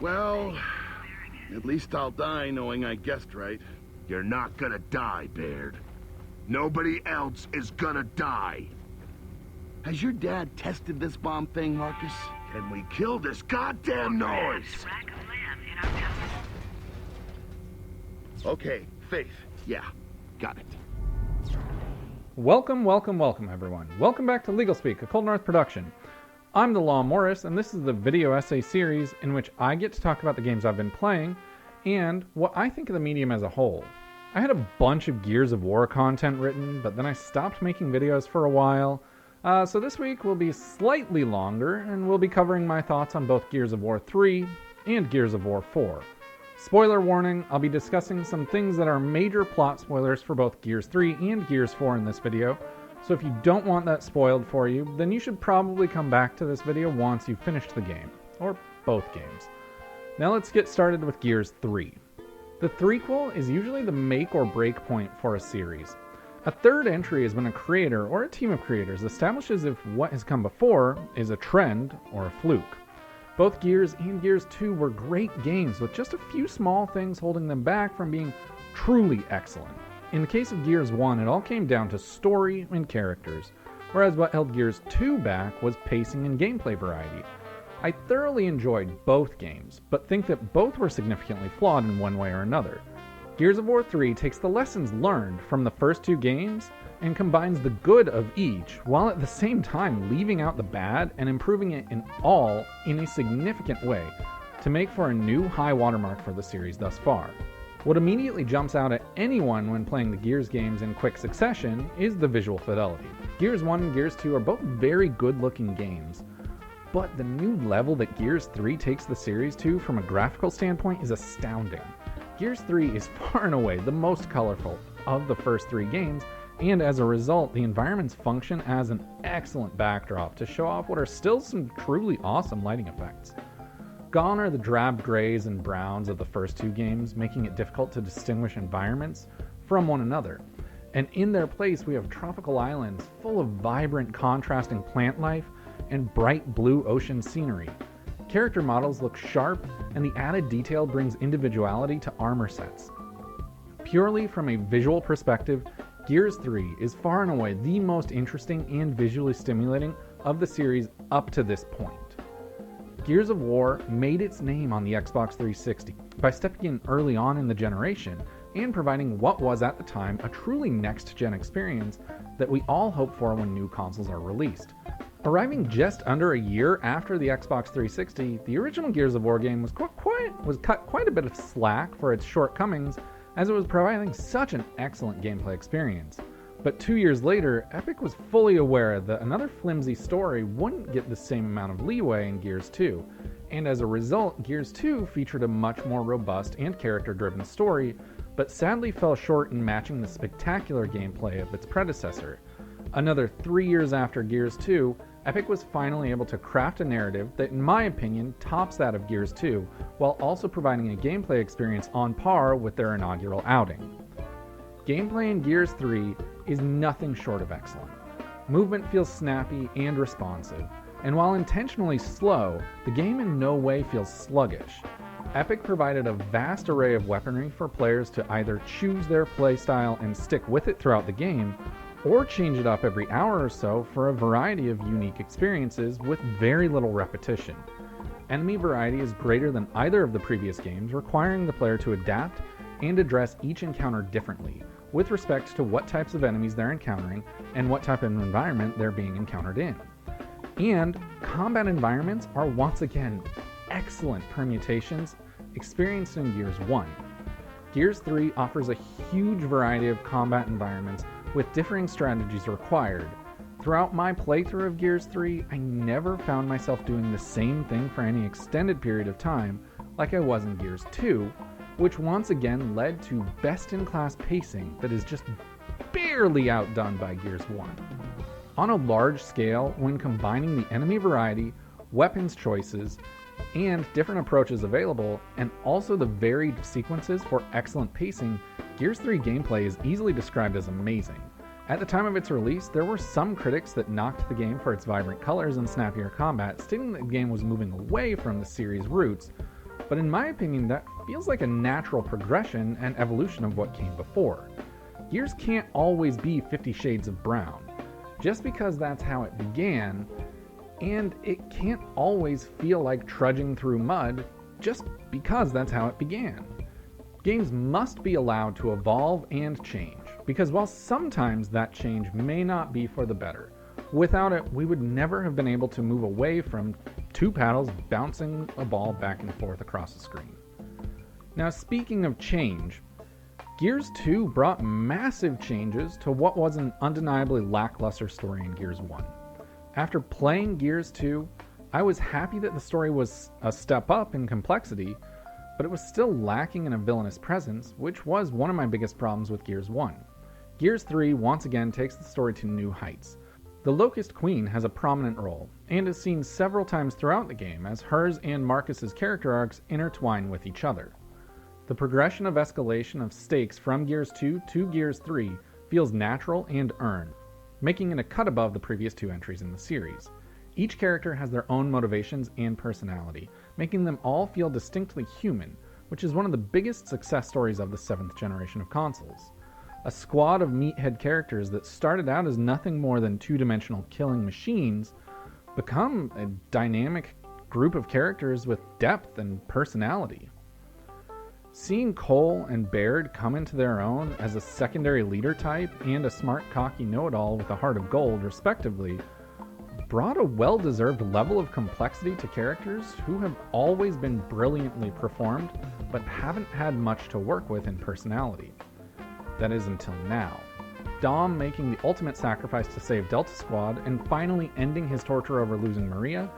Well, at least I'll die knowing I guessed right. You're not gonna die, Baird. Nobody else is gonna die. Has your dad tested this bomb thing, Marcus? Can we kill this goddamn noise? Okay, Faith. Yeah, got it. Welcome, everyone. Welcome back to LegalSpeak, a ColdNorth production. I'm the Law Morris, and this is the video essay series in which I get to talk about the games I've been playing and what I think of the medium as a whole. I had a bunch of Gears of War content written, but then I stopped making videos for a while. So this week will be slightly longer, and we'll be covering my thoughts on both Gears of War 3 and Gears of War 4. Spoiler warning, I'll be discussing some things that are major plot spoilers for both Gears 3 and Gears 4 in this video, so if you don't want that spoiled for you, then you should probably come back to this video once you've finished the game, or both games. Now let's get started with Gears 3. The threequel is usually the make or break point for a series. A third entry is when a creator or a team of creators establishes if what has come before is a trend or a fluke. Both Gears and Gears 2 were great games with just a few small things holding them back from being truly excellent. In the case of Gears 1, it all came down to story and characters, whereas what held Gears 2 back was pacing and gameplay variety. I thoroughly enjoyed both games, but think that both were significantly flawed in one way or another. Gears of War 3 takes the lessons learned from the first two games and combines the good of each, while at the same time leaving out the bad and improving it in a significant way to make for a new high watermark for the series thus far. What immediately jumps out at anyone when playing the Gears games in quick succession is the visual fidelity. Gears 1 and Gears 2 are both very good-looking games, but the new level that Gears 3 takes the series to from a graphical standpoint is astounding. Gears 3 is far and away the most colorful of the first three games, and as a result, the environments function as an excellent backdrop to show off what are still some truly awesome lighting effects. Gone are the drab grays and browns of the first two games, making it difficult to distinguish environments from one another. And in their place, we have tropical islands full of vibrant, contrasting plant life and bright blue ocean scenery. Character models look sharp, and the added detail brings individuality to armor sets. Purely from a visual perspective, Gears 3 is far and away the most interesting and visually stimulating of the series up to this point. Gears of War made its name on the Xbox 360 by stepping in early on in the generation and providing what was at the time a truly next-gen experience that we all hope for when new consoles are released. Arriving just under a year after the Xbox 360, the original Gears of War game was cut quite a bit of slack for its shortcomings, as it was providing such an excellent gameplay experience. But 2 years later, Epic was fully aware that another flimsy story wouldn't get the same amount of leeway in Gears 2, and as a result, Gears 2 featured a much more robust and character-driven story, but sadly fell short in matching the spectacular gameplay of its predecessor. Another 3 years after Gears 2, Epic was finally able to craft a narrative that, in my opinion, tops that of Gears 2, while also providing a gameplay experience on par with their inaugural outing. Gameplay in Gears 3 is nothing short of excellent. Movement feels snappy and responsive, and while intentionally slow, the game in no way feels sluggish. Epic provided a vast array of weaponry for players to either choose their playstyle and stick with it throughout the game, or change it up every hour or so for a variety of unique experiences with very little repetition. Enemy variety is greater than either of the previous games, requiring the player to adapt and address each encounter differently, with respect to what types of enemies they're encountering and what type of environment they're being encountered in. And combat environments are once again excellent permutations experienced in Gears 1. Gears 3 offers a huge variety of combat environments with differing strategies required. Throughout my playthrough of Gears 3, I never found myself doing the same thing for any extended period of time like I was in Gears 2, which once again led to best-in-class pacing that is just barely outdone by Gears 1. On a large scale, when combining the enemy variety, weapons choices, and different approaches available, and also the varied sequences for excellent pacing, Gears 3 gameplay is easily described as amazing. At the time of its release, there were some critics that knocked the game for its vibrant colors and snappier combat, stating that the game was moving away from the series' roots, but in my opinion that feels like a natural progression and evolution of what came before. Gears can't always be 50 Shades of Brown, just because that's how it began, and it can't always feel like trudging through mud just because that's how it began. Games must be allowed to evolve and change, because while sometimes that change may not be for the better, without it we would never have been able to move away from two paddles bouncing a ball back and forth across the screen. Now, speaking of change, Gears 2 brought massive changes to what was an undeniably lackluster story in Gears 1. After playing Gears 2, I was happy that the story was a step up in complexity, but it was still lacking in a villainous presence, which was one of my biggest problems with Gears 1. Gears 3 once again takes the story to new heights. The Locust Queen has a prominent role, and is seen several times throughout the game as hers and Marcus's character arcs intertwine with each other. The progression of escalation of stakes from Gears 2 to Gears 3 feels natural and earned, making it a cut above the previous two entries in the series. Each character has their own motivations and personality, making them all feel distinctly human, which is one of the biggest success stories of the 7th generation of consoles. A squad of meathead characters that started out as nothing more than two-dimensional killing machines become a dynamic group of characters with depth and personality. Seeing Cole and Baird come into their own as a secondary leader type and a smart, cocky know-it-all with a heart of gold, respectively, brought a well-deserved level of complexity to characters who have always been brilliantly performed, but haven't had much to work with in personality. That is, until now. Dom making the ultimate sacrifice to save Delta Squad and finally ending his torture over losing Maria,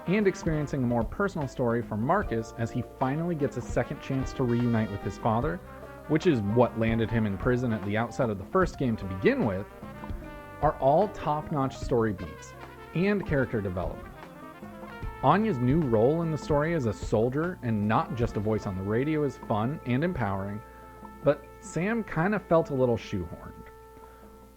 and experiencing a more personal story for Marcus as he finally gets a second chance to reunite with his father, which is what landed him in prison at the outset of the first game to begin with, are all top-notch story beats and character development. Anya's new role in the story as a soldier and not just a voice on the radio is fun and empowering, but Sam kind of felt a little shoehorned.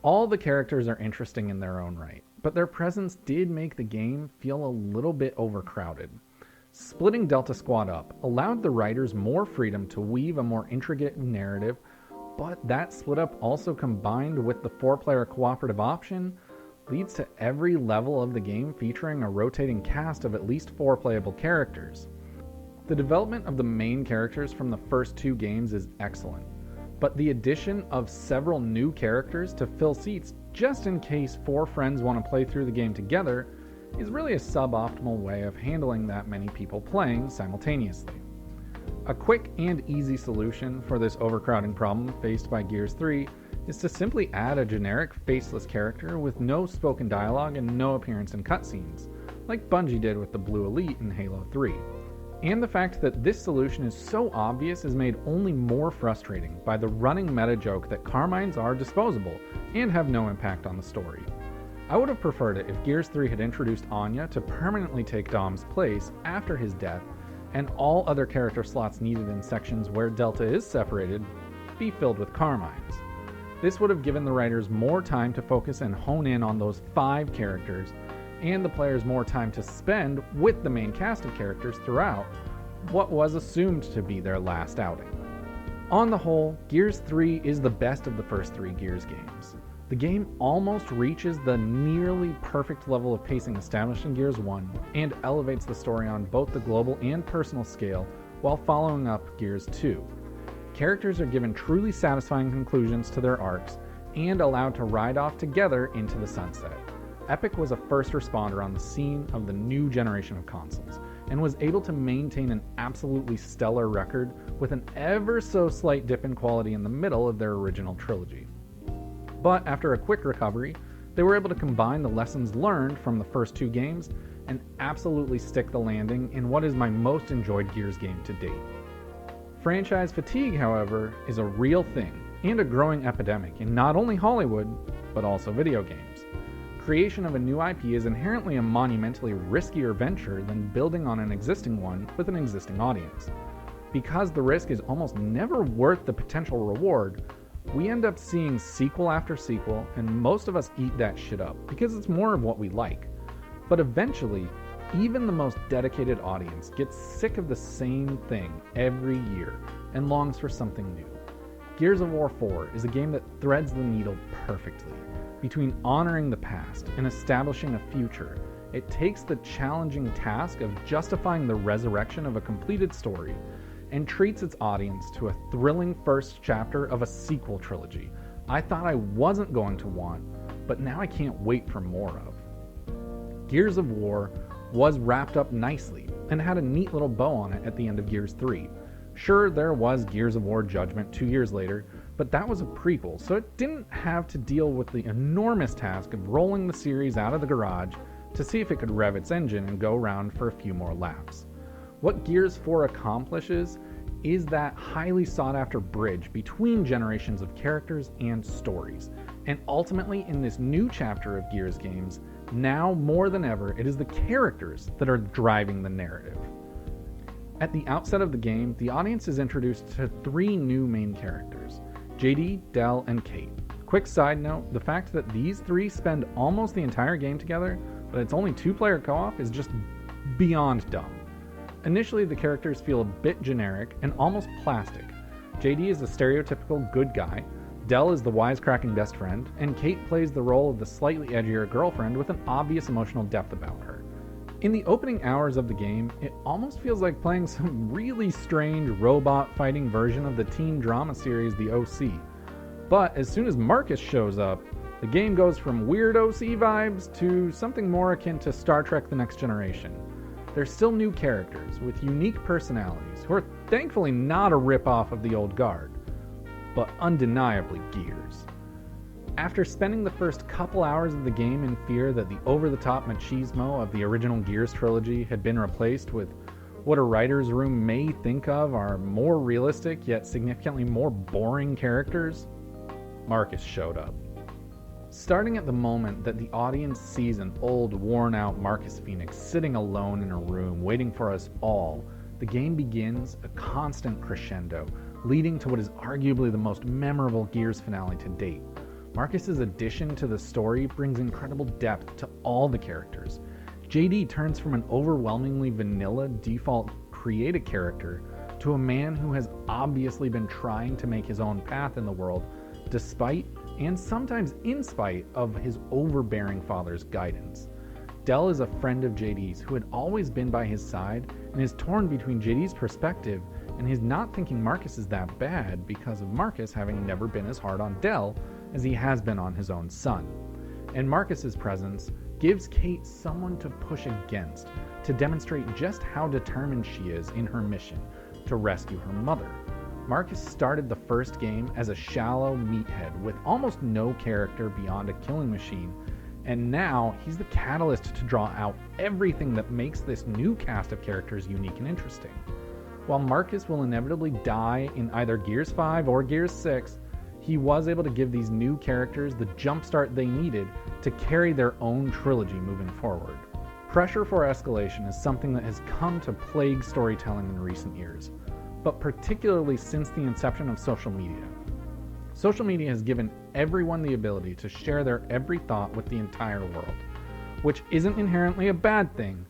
All the characters are interesting in their own right, but their presence did make the game feel a little bit overcrowded. Splitting Delta Squad up allowed the writers more freedom to weave a more intricate narrative, but that split up also combined with the 4-player cooperative option leads to every level of the game featuring a rotating cast of at least 4 playable characters. The development of the main characters from the first 2 games is excellent, but the addition of several new characters to fill seats just in case 4 friends want to play through the game together is really a suboptimal way of handling that many people playing simultaneously. A quick and easy solution for this overcrowding problem faced by Gears 3 is to simply add a generic faceless character with no spoken dialogue and no appearance in cutscenes, like Bungie did with the Blue Elite in Halo 3. And the fact that this solution is so obvious is made only more frustrating by the running meta joke that Carmines are disposable and have no impact on the story. I would have preferred it if Gears 3 had introduced Anya to permanently take Dom's place after his death, and all other character slots needed in sections where Delta is separated be filled with Carmines. This would have given the writers more time to focus and hone in on those 5 characters, and the players more time to spend with the main cast of characters throughout what was assumed to be their last outing. On the whole, Gears 3 is the best of the first 3 Gears games. The game almost reaches the nearly perfect level of pacing established in Gears 1 and elevates the story on both the global and personal scale while following up Gears 2. Characters are given truly satisfying conclusions to their arcs and allowed to ride off together into the sunset. Epic was a first responder on the scene of the new generation of consoles, and was able to maintain an absolutely stellar record with an ever so slight dip in quality in the middle of their original trilogy. But after a quick recovery, they were able to combine the lessons learned from the first 2 games and absolutely stick the landing in what is my most enjoyed Gears game to date. Franchise fatigue, however, is a real thing and a growing epidemic in not only Hollywood, but also video games. Creation of a new IP is inherently a monumentally riskier venture than building on an existing one with an existing audience. Because the risk is almost never worth the potential reward, we end up seeing sequel after sequel, and most of us eat that shit up because it's more of what we like. But eventually, Even the most dedicated audience gets sick of the same thing every year and longs for something new. Gears of War 4 is a game that threads the needle perfectly between honoring the past and establishing a future. It takes the challenging task of justifying the resurrection of a completed story and treats its audience to a thrilling first chapter of a sequel trilogy I thought I wasn't going to want, but now I can't wait for more of. Gears of War was wrapped up nicely and had a neat little bow on it at the end of Gears 3. Sure, there was Gears of War Judgment 2 years later, but that was a prequel, so it didn't have to deal with the enormous task of rolling the series out of the garage to see if it could rev its engine and go around for a few more laps. What Gears 4 accomplishes is that highly sought after bridge between generations of characters and stories. And ultimately, in this new chapter of Gears games, now more than ever, it is the characters that are driving the narrative. At the outset of the game, the audience is introduced to 3 new main characters, JD, Del, and Kate. Quick side note, the fact that these 3 spend almost the entire game together, but it's only 2-player co-op, is just beyond dumb. Initially, the characters feel a bit generic and almost plastic. JD is the stereotypical good guy, Del is the wisecracking best friend, and Kate plays the role of the slightly edgier girlfriend with an obvious emotional depth about her. In the opening hours of the game, it almost feels like playing some really strange robot fighting version of the teen drama series The OC. But as soon as Marcus shows up, the game goes from weird OC vibes to something more akin to Star Trek The Next Generation. They're still new characters with unique personalities who are thankfully not a rip-off of the old guard, but undeniably Gears. After spending the first couple hours of the game in fear that the over-the-top machismo of the original Gears trilogy had been replaced with what a writer's room may think of are more realistic yet significantly more boring characters, Marcus showed up. Starting at the moment that the audience sees an old, worn-out Marcus Phoenix sitting alone in a room waiting for us all, the game begins a constant crescendo, leading to what is arguably the most memorable Gears finale to date. Marcus's addition to the story brings incredible depth to all the characters. JD turns from an overwhelmingly vanilla default create a character to a man who has obviously been trying to make his own path in the world despite and sometimes in spite of his overbearing father's guidance. Del is a friend of JD's who had always been by his side and is torn between JD's perspective and his not thinking Marcus is that bad because of Marcus having never been as hard on Del as he has been on his own son. And Marcus's presence gives Kate someone to push against, to demonstrate just how determined she is in her mission to rescue her mother. Marcus started the first game as a shallow meathead with almost no character beyond a killing machine, and now he's the catalyst to draw out everything that makes this new cast of characters unique and interesting. While Marcus will inevitably die in either Gears 5 or Gears 6, he was able to give these new characters the jumpstart they needed to carry their own trilogy moving forward. Pressure for escalation is something that has come to plague storytelling in recent years, but particularly since the inception of social media. Social media has given everyone the ability to share their every thought with the entire world, which isn't inherently a bad thing,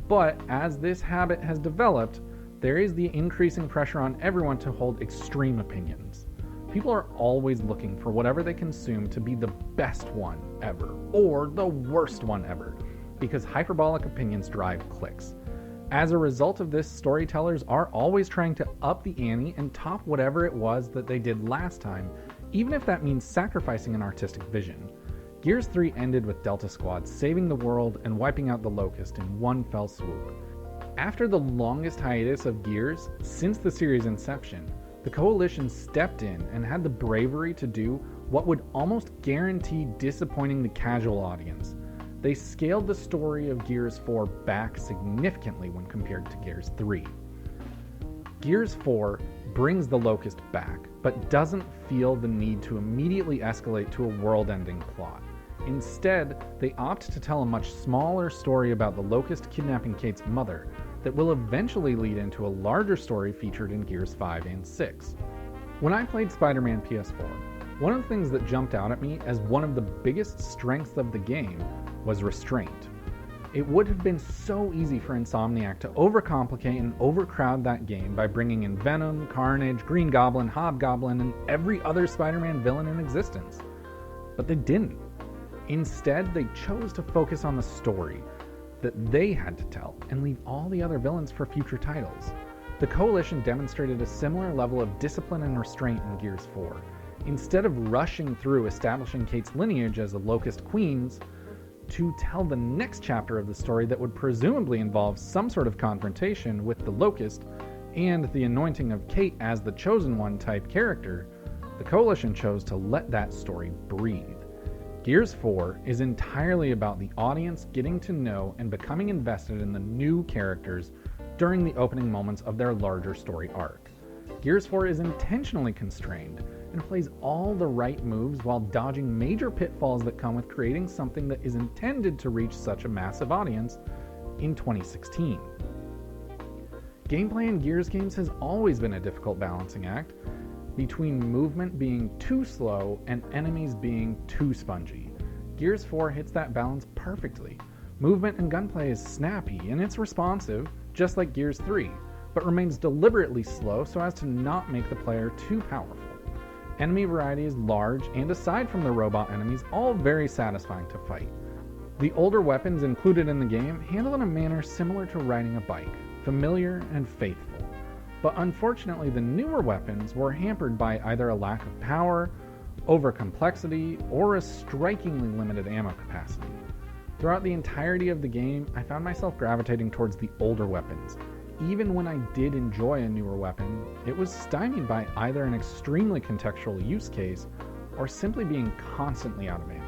but as this habit has developed, there is the increasing pressure on everyone to hold extreme opinions. People are always looking for whatever they consume to be the best one ever, or the worst one ever, because hyperbolic opinions drive clicks. As a result of this, storytellers are always trying to up the ante and top whatever it was that they did last time, even if that means sacrificing an artistic vision. Gears 3 ended with Delta Squad saving the world and wiping out the Locust in one fell swoop. After the longest hiatus of Gears since the series' inception, the Coalition stepped in and had the bravery to do what would almost guarantee disappointing the casual audience. They scaled the story of Gears 4 back significantly when compared to Gears 3. Gears 4 brings the Locust back, but doesn't feel the need to immediately escalate to a world-ending plot. Instead, they opt to tell a much smaller story about the Locust kidnapping Kate's mother that will eventually lead into a larger story featured in Gears 5 and 6. When I played Spider-Man PS4, one of the things that jumped out at me as one of the biggest strengths of the game was restraint. It would have been so easy for Insomniac to overcomplicate and overcrowd that game by bringing in Venom, Carnage, Green Goblin, Hobgoblin, and every other Spider-Man villain in existence. But they didn't. Instead, they chose to focus on the story that they had to tell and leave all the other villains for future titles. The Coalition demonstrated a similar level of discipline and restraint in Gears 4. Instead of rushing through establishing Kate's lineage as the Locust Queens, to tell the next chapter of the story that would presumably involve some sort of confrontation with the Locust and the anointing of Kate as the Chosen One type character, the Coalition chose to let that story breathe. Gears 4 is entirely about the audience getting to know and becoming invested in the new characters during the opening moments of their larger story arc. Gears 4 is intentionally constrained and plays all the right moves while dodging major pitfalls that come with creating something that is intended to reach such a massive audience in 2016. Gameplay in Gears games has always been a difficult balancing act between movement being too slow and enemies being too spongy. Gears 4 hits that balance perfectly. Movement and gunplay is snappy and it's responsive, just like Gears 3, but remains deliberately slow so as to not make the player too powerful. Enemy variety is large, and aside from the robot enemies, all very satisfying to fight. The older weapons included in the game handle in a manner similar to riding a bike, familiar and faithful. But unfortunately, the newer weapons were hampered by either a lack of power, over-complexity, or a strikingly limited ammo capacity. Throughout the entirety of the game, I found myself gravitating towards the older weapons. Even when I did enjoy a newer weapon, it was stymied by either an extremely contextual use case or simply being constantly out of ammo.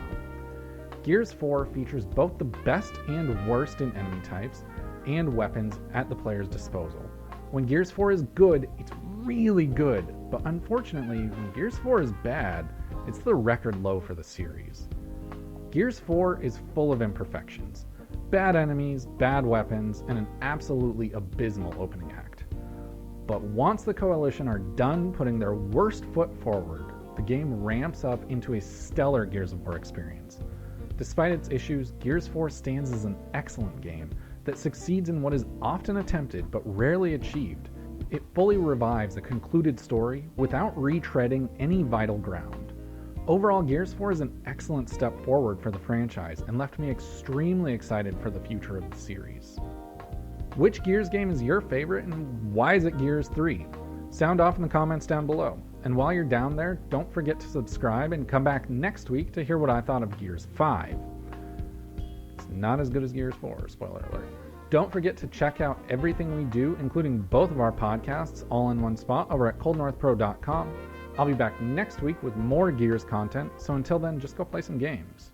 Gears 4 features both the best and worst in enemy types and weapons at the player's disposal. When Gears 4 is good, it's really good, but unfortunately, when Gears 4 is bad, it's the record low for the series. Gears 4 is full of imperfections. Bad enemies, bad weapons, and an absolutely abysmal opening act. But once the Coalition are done putting their worst foot forward, the game ramps up into a stellar Gears of War experience. Despite its issues, Gears 4 stands as an excellent game that succeeds in what is often attempted but rarely achieved. It fully revives a concluded story without retreading any vital ground. Overall, Gears 4 is an excellent step forward for the franchise and left me extremely excited for the future of the series. Which Gears game is your favorite and why is it Gears 3? Sound off in the comments down below. And while you're down there, don't forget to subscribe and come back next week to hear what I thought of Gears 5. It's not as good as Gears 4, spoiler alert. Don't forget to check out everything we do, including both of our podcasts, all in one spot over at ColdNorthPro.com. I'll be back next week with more Gears content, so until then, just go play some games.